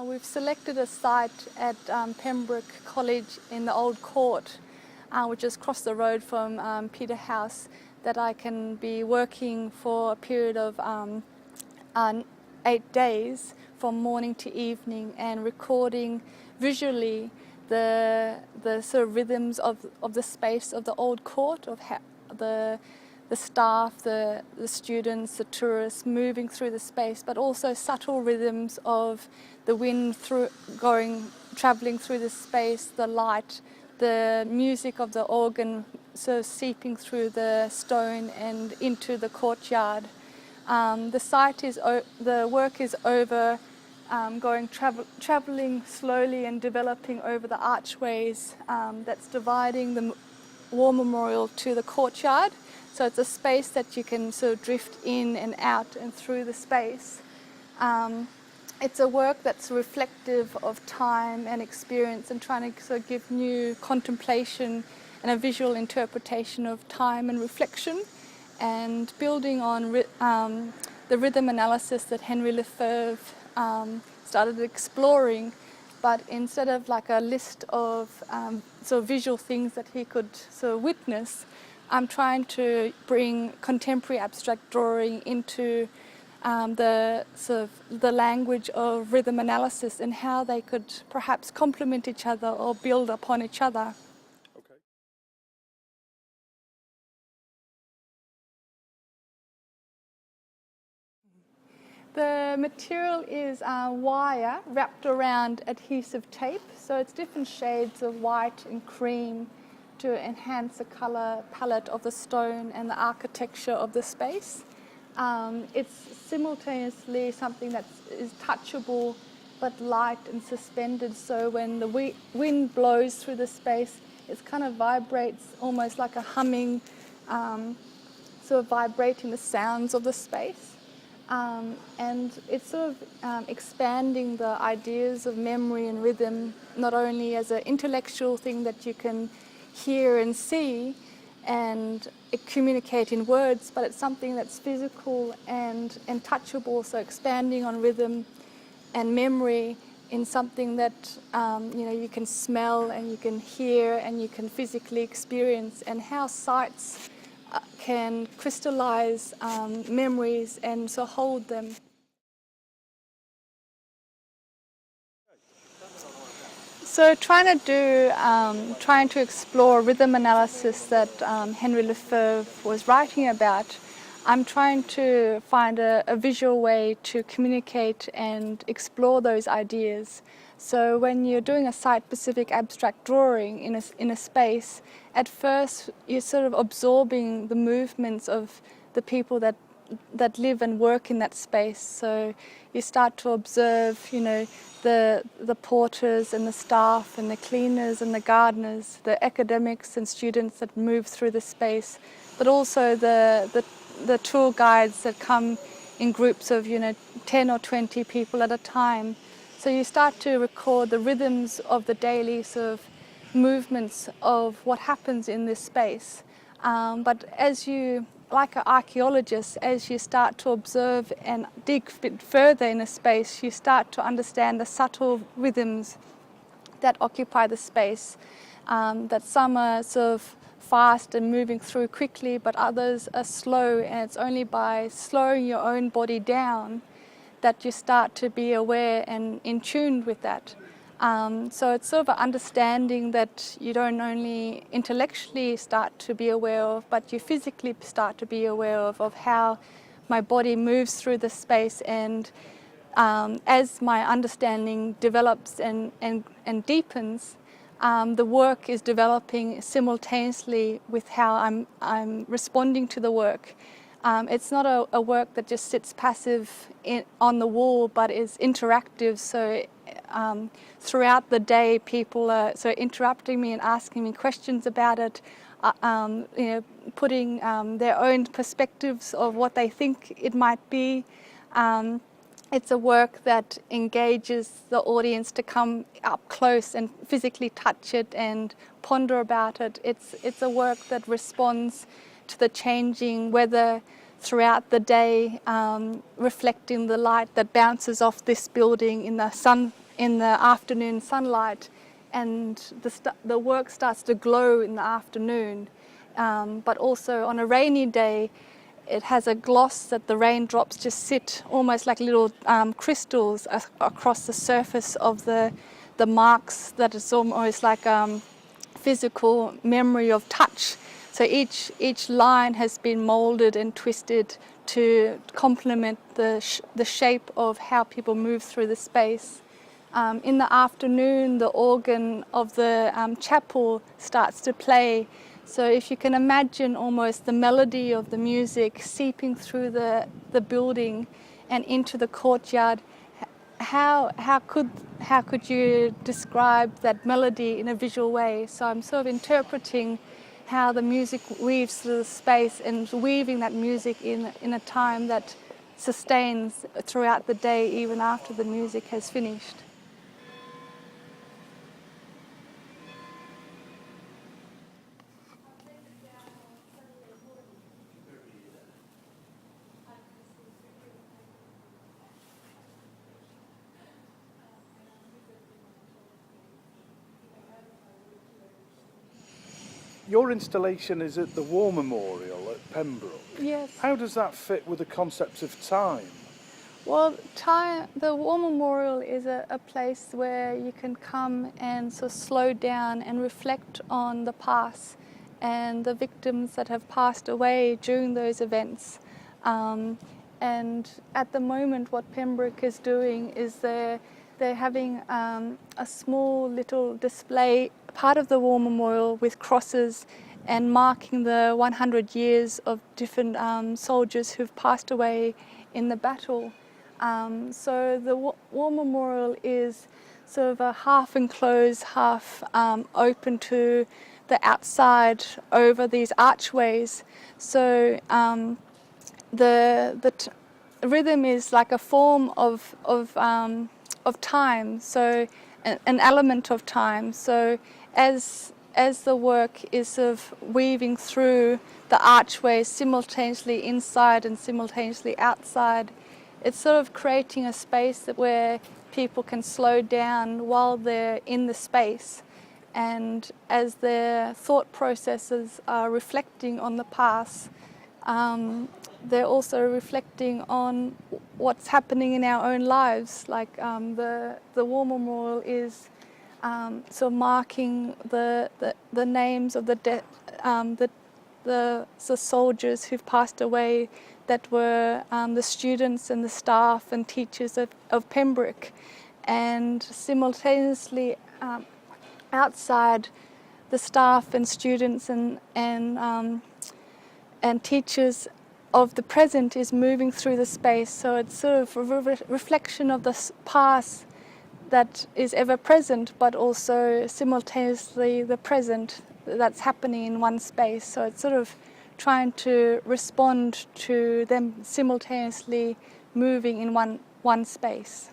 We've selected a site at Pembroke College in the Old Court, which is across the road from Peterhouse, that I can be working for a period of 8 days from morning to evening and recording visually the sort of rhythms of the space of the Old Court, of the staff, the students, the tourists moving through the space, but also subtle rhythms of the wind travelling through the space, the light, the music of the organ sort of seeping through the stone and into the courtyard. The work is over travelling slowly and developing over the archways that's dividing the war memorial to the courtyard. So it's a space that you can sort of drift in and out and through the space. It's a work that's reflective of time and experience and trying to sort of give new contemplation and a visual interpretation of time and reflection, and building on the rhythm analysis that Henry Lefebvre started exploring, but instead of like a list of sort of visual things that he could sort of witness, I'm trying to bring contemporary abstract drawing into the language of rhythm analysis and how they could perhaps complement each other or build upon each other. Okay. The material is wire wrapped around adhesive tape, so it's different shades of white and cream to enhance the colour palette of the stone and the architecture of the space. It's simultaneously something that is touchable but light and suspended, so when the wind blows through the space, it kind of vibrates almost like a humming, sort of vibrating the sounds of the space. And it's sort of expanding the ideas of memory and rhythm, not only as an intellectual thing that you can hear and see and communicate in words, but it's something that's physical and touchable, so expanding on rhythm and memory in something that you can smell and you can hear and you can physically experience, and how sights can crystallize memories and so hold them. So trying to explore rhythm analysis that Henry Lefebvre was writing about, I'm trying to find a visual way to communicate and explore those ideas. So when you're doing a site-specific abstract drawing in a space, at first you're sort of absorbing the movements of the people that live and work in that space. So you start to observe, the porters and the staff and the cleaners and the gardeners, the academics and students that move through the space, but also the tour guides that come in groups of 10 or 20 people at a time. So you start to record the rhythms of the daily sort of movements of what happens in this space. But like an archaeologist, as you start to observe and dig a bit further in a space, you start to understand the subtle rhythms that occupy the space, that some are sort of fast and moving through quickly, but others are slow, and it's only by slowing your own body down that you start to be aware and in tune with that. So it's sort of an understanding that you don't only intellectually start to be aware of, but you physically start to be aware of how my body moves through the space. And as my understanding develops and deepens, the work is developing simultaneously with how I'm responding to the work. It's not a work that just sits passive on the wall, but is interactive. So throughout the day, people are interrupting me and asking me questions about it, putting their own perspectives of what they think it might be. It's a work that engages the audience to come up close and physically touch it and ponder about it. It's a work that responds to the changing weather throughout the day, reflecting the light that bounces off this building in the afternoon sunlight, and the work starts to glow in the afternoon. But also on a rainy day, it has a gloss that the raindrops just sit almost like little crystals across the surface of the marks, that it's almost like physical memory of touch. So each line has been molded and twisted to complement the shape of how people move through the space. In the afternoon, the organ of the chapel starts to play. So if you can imagine almost the melody of the music seeping through the building and into the courtyard, how could you describe that melody in a visual way? So I'm sort of interpreting how the music weaves through the space and weaving that music in a time that sustains throughout the day, even after the music has finished. Your installation is at the War Memorial at Pembroke. Yes. How does that fit with the concept of time? Well, the War Memorial is a place where you can come and sort of slow down and reflect on the past and the victims that have passed away during those events. And at the moment, what Pembroke is doing is they're having a small little display, part of the War Memorial, with crosses and marking the 100 years of different soldiers who've passed away in the battle. So the War Memorial is sort of a half enclosed, half open to the outside over these archways. So the rhythm is like a form of time, so an element of time. So as the work is sort of weaving through the archways simultaneously inside and simultaneously outside, it's sort of creating a space where people can slow down while they're in the space. And as their thought processes are reflecting on the past, they're also reflecting on what's happening in our own lives. Like the War Memorial is sort of marking the names of the soldiers who've passed away, that were the students and the staff and teachers of Pembroke. And simultaneously outside, the staff and students and teachers of the present is moving through the space. So it's sort of a reflection of the past that is ever present, but also simultaneously the present that's happening in one space. So it's sort of trying to respond to them simultaneously moving in one space.